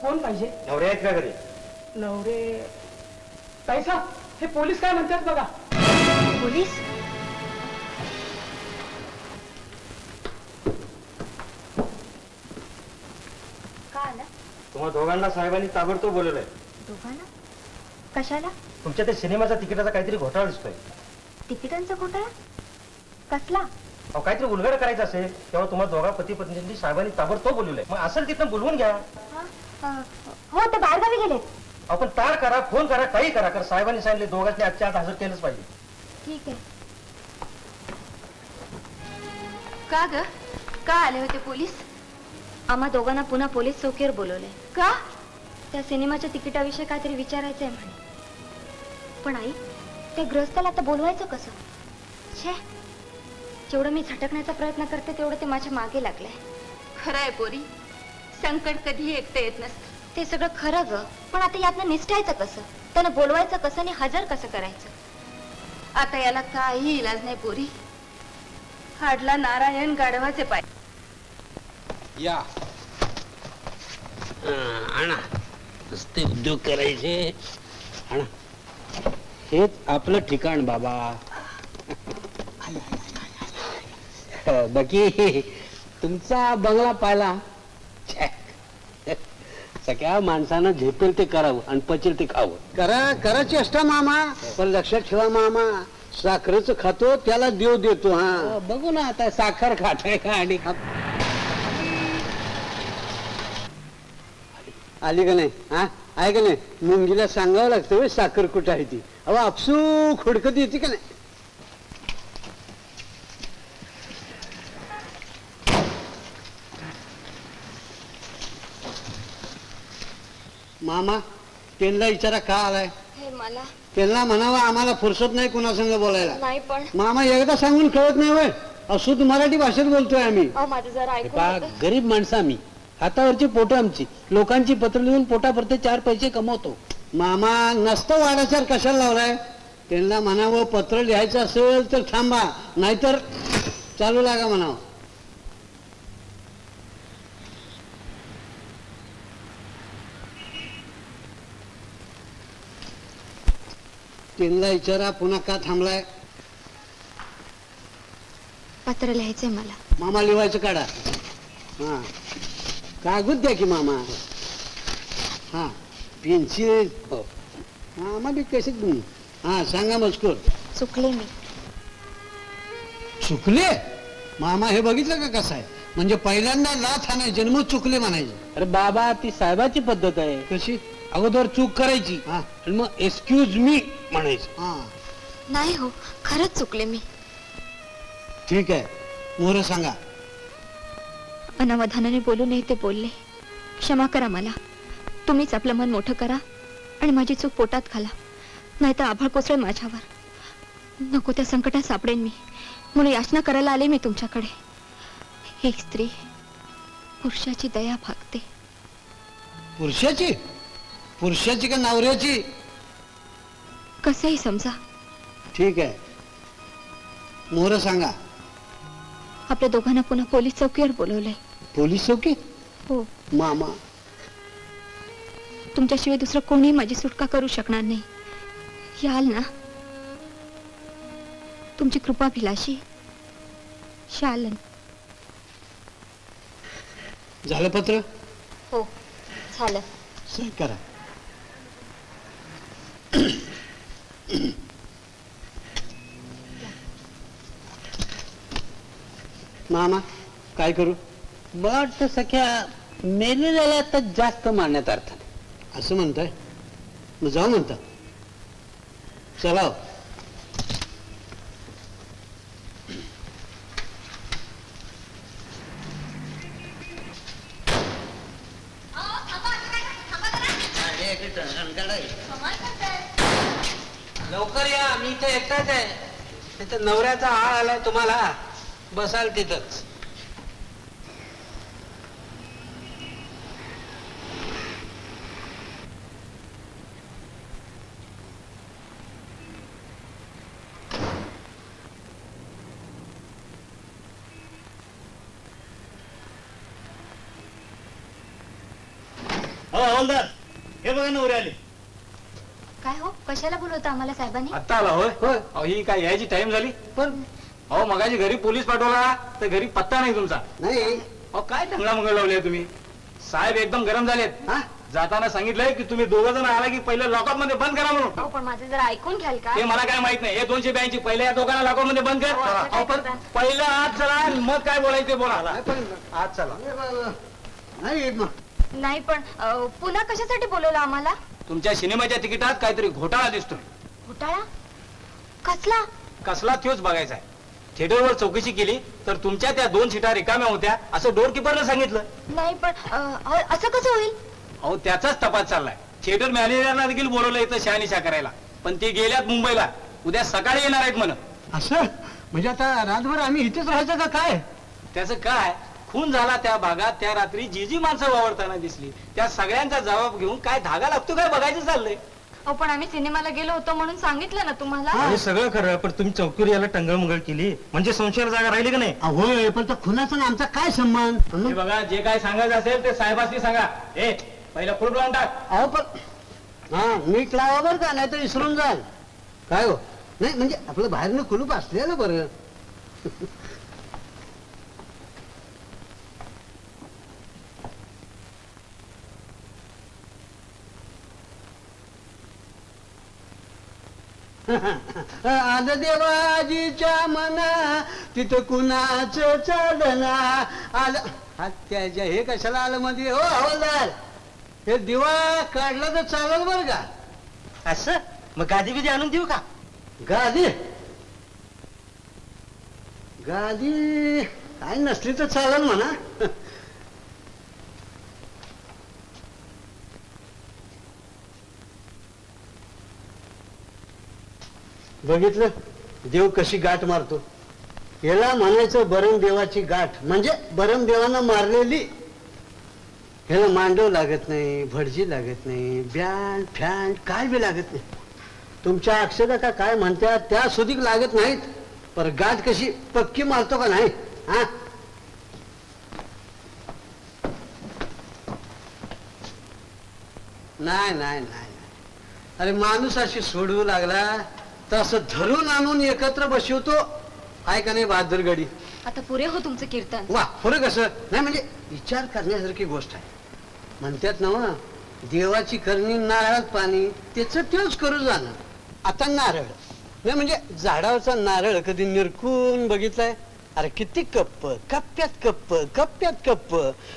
कोण पाहिजे? नवरे आहेत का घरी? नवरे पैसा हे पोलीस काय म्हणतात बघा. पोलीस? का आला? तुम्हा दोघांना साहेबांनी ताबडतोब बोलवलंय. दोघांना? कशाला? तुमच्या त्या सिनेमाचा तिकिटाचा काहीतरी घोटाळा दिसतोय. तिकिटांचा घोटाळा? कसला? अहो काहीतरी उलगडा करायचं असेल तेव्हा तुम्हा दोघा पती पत्नींनी साहेबांनी ताबडतोब बोलवलंय. मग असेल तिथं बोलवून घ्या. हो ते बाहेरगावी गेलेत. आपण तार करा, फोन करा, काही करा, कारण साहेबांनी सांगितले दोघांनी आजच्या आत हजर केलंच पाहिजे. ठीक आहे. का ग? का आले होते पोलीस? आम्हा दोघांना पुन्हा पोलीस चौकीवर बोलवले. का? त्या सिनेमाच्या तिकिटाविषयी काहीतरी विचारायचंय म्हणे. पण आई, त्या गृहस्थाला आता बोलवायचं कसं? छे, जेवढं मी झटकण्याचा प्रयत्न करते तेवढं ते माझ्या मागे लागलंय. खरं आहे पोरी, संकट कधीही एकटं येत नसतं. ते सगळं खरं ग, पण आता यातनं निष्ठायचं कसं? त्यानं बोलवायचं कसं आणि हजर कसं करायचं? आता याला काही इलाज नाही पोरी. हाडला नारायण गाढवाचे पाय. या आणा, नुसते उद्योग करायचे. आणा, हेच आपलं ठिकाण बाबा. बाकी तुमचा बंगला पाहिला. सगळ्या माणसानं झेपेल ते करावं आणि पचेल ते खावं. करा चेष्टा मामा, पण लक्षात ठेवा मामा, साखरेचं खातो त्याला देव देतो. हा बघू ना आता साखर खाताय का आणि आली का नाही? हा आहे का नाही? मुंगीला सांगावं लागतं साखर कुठं आहे ती. अहो आपसू खुडकत येते का नाही? मामा त्यांना विचारा का आलाय? हे मला त्यांना म्हणावं आम्हाला फुरसत नाही कुणासंग बोलायला. नाही, पण मामा एकदा सांगून कळत नाही वय. असूद मराठी भाषेत बोलतोय आम्ही. माझं जरा ऐकून. गरीब माणसं आम्ही, हातावरची पोटं आमची, लोकांची पत्र लिहून पोटापुरते 4 पैसे कमवतो. मामा नसतं वाडाचार कशाला लावलाय? त्यांना म्हणावं पत्र लिहायचं असेल तर थांबा, नाहीतर चालू लागा म्हणावं. त्यांना विचारा पुन्हा का थांबलाय? पत्र लिहायचंय मला. मामा लिवायचं काढा. हा कागद द्या की मामा. हा पेन्सिल. मामा बी कसे. हा सांगा मजकूर. चुकले मी. चुकले? मामा हे बघितलं का कसं आहे? म्हणजे पहिल्यांदा लाथ आणायचे मग चुकले म्हणायचे. अरे बाबा ती साहेबाची पद्धत आहे. कशी? अगोदर चूक करायची आणि मग एक्सक्यूज मी म्हणायचं. नाही हो, खरंच चुकले मी. ठीक आहे, मोहर सांगा. अनावधानाने बोलू नये ते बोलले. क्षमा करा मला. तुम्हीच आपलं मन मोठं करा आणि माझी चूक पोटात घाला, नाही तर आभाळ कोसळेल माझ्यावर. नको त्या संकटात सापडेन मी, म्हणून याचना करायला आले मी तुमच्याकडे. एक स्त्री पुरुषाची दया भागते. पुरुषाची? पुरुषाची का नवऱ्याची? कसंही समजा. ठीक आहे, मोहर सांगा. आपल्या दोघांना पुन्हा पोलीस चौकीवर बोलवलंय. पोलीस चौकी? हो. मामा तुमच्याशिवाय दुसरं कोणी माझी सुटका करू शकणार नाही. याल ना? तुमची कृपा भिलाशी शालन. झालं पत्र? हो झालं. सही करा. मामा काय करू? मला वाटतं सख्या मेलेल्याला तर जास्त मारण्यात अर्थ नाही. असं म्हणताय? मग जाऊ म्हणता. चला. लवकर या, मी इथे एकटाच आहे. तिथं नवऱ्याचा आळ आलाय तुम्हाला, बसाल तिथंच. हो हवालदार, हे बघा नवरे आले. काय हो कशाला बोलवता आम्हाला साहेबांनी? आता आला होय होय. अहो, ही काय यायची टाइम झाली? पण अहो मगाशी घरी पोलीस पाठवला तर घरी पत्ता नाही तुमचा. नाही. अहो काय टंगळा मंगळ लावले तुम्ही? साहेब एकदम गरम झालेत. हा? जाताना सांगितलंय की तुम्ही दोघ जण आला की पहिलं लॉकअप मध्ये बंद करा म्हणून. हो पण माझं जरा ऐकून घ्याल का? ते मला काय माहित नाही. हे 282 पहिले या दोघांना लॉकअप मध्ये बंद कर. अहो, पण पहिलं आज चला मग काय बोलायचं ते बोला. नाही, पण आज चला. नाही नाही पण पुन्हा कशासाठी बोलवलं आम्हाला? तुमच्या सिनेमाच्या तिकिटात काहीतरी घोटाळा दिसतोय. घोटाळा? कसला? कसला त्योच बघायचा आहे. थिएटरवर चौकशी केली तर तुमच्या त्या 2 सीटा रिकाम्या होत्या असं डोरकीपरनं सांगितलं. नाही पण असं कसं होईल? अहो त्याचाच तपास चाललाय. थिएटर मॅनेजरना देखील बोलवलं इथं शहानिशा करायला, पण ते गेल्यात मुंबईला. उद्या सकाळी येणार आहेत म्हण. असं म्हणजे आता रातभर आम्ही इथेच राहायचं का काय? त्याचं काय, खून झाला त्या भागात त्या रात्री जी माणसं वावरताना दिसली त्या सगळ्यांचा जबाब घेऊन काय धागा लागतो काय बघायचं चाललंय. अहो पण आम्ही सिनेमाला गेलो होतो म्हणून सांगितलं ना तुम्हाला. हे सगळं खरं, पण तुम्ही चौकीवर याला टंगळमंगळ केली म्हणजे संशयाला जागा राहिली का नाही? होय, पण त्या खुनाचा आणि आमचा काय संबंध? हे बघा, जे काय सांगायचं असेल ते साहेबांनी सांगा. ए पहिला कुलूप लावून टाक. अहो पण हा मीठ लावा बरं का, नाही तर विसरून जाल. काय हो? नाही म्हणजे आपलं बाहेरनं कुलूप असलेलं बरं. आद देवाजीच्या मना तिथं कुणाचं चालना आलं. त्याच्या हे कशाला आलं मध्ये हो हवालदार? हे दिवा काढला तर चालेल बरं का? असं मग गादी बिदी आणून देऊ का? गादी गादी काय नसली तर चालेल म्हणा. बघितलं देव कशी गाठ मारतो. याला म्हणायचं बरम देवाची गाठ, म्हणजे बरम देवानं मारलेली. ह्याला मांडव लागत नाही, भटजी लागत नाही, बँड फॅन काय बी लागत नाही. तुमच्या अक्षदा का काय म्हणतात त्या सुधीक लागत नाहीत, पर गाठ कशी पक्की मारतो का नाही? हा नाही नाही नाही. अरे माणूस अशी सोडवू लागला तसं धरून आणून एकत्र बसवतो. आहे का नाही बहादूर गडी? आता पुरे हो तुमचं कीर्तन. वा पुरं कसं नाही, म्हणजे विचार करण्यासारखी गोष्ट आहे. म्हणतात ना देवाची करणी नारळात पाणी, त्याच तेच करू जाणं. आता नारळ नाही म्हणजे झाडावरचा नारळ कधी निरकून बघितलाय? अरे किती कप्प, कप्प्यात कप्प, कप्प्यात कप्प.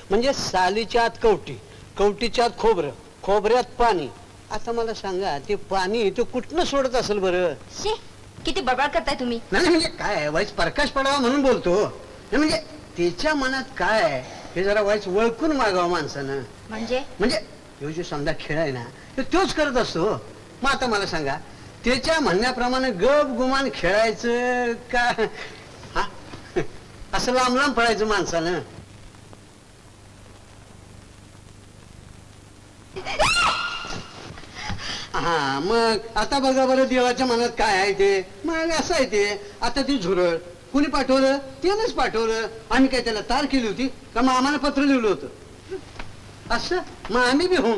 म्हणजे सालीच्या आत कवटी, कवटीच्या आत खोबरं, खोबऱ्यात पाणी. आता मला सांगा ते पाणी ते कुठनं सोडत असेल बरं? शी किती बडबड करताय तुम्ही. नाही म्हणजे काय वाईच प्रकाश पडावा म्हणून बोलतो. नाही म्हणजे त्याच्या मनात काय आहे हे जरा वाईच ओळखून मागावं माणसानं. म्हणजे म्हणजे ह्यो जो समजा खेळ आहे ना तोच करत असतो. मग आता मला सांगा त्याच्या म्हणण्याप्रमाणे गप गुमान खेळायचं का हा असं लांब लांब पडायचं माणसानं? हा मग आता बघा बरं देवाच्या मनात काय आहे ते. मग असं आहे ते. आता ती झुरळ कुणी पाठवलं? त्यानंच पाठवलं. आम्ही काय त्याला तार केली होती का? मग आम्हाला पत्र लिहिलं होतं असं. मग आम्ही बी हो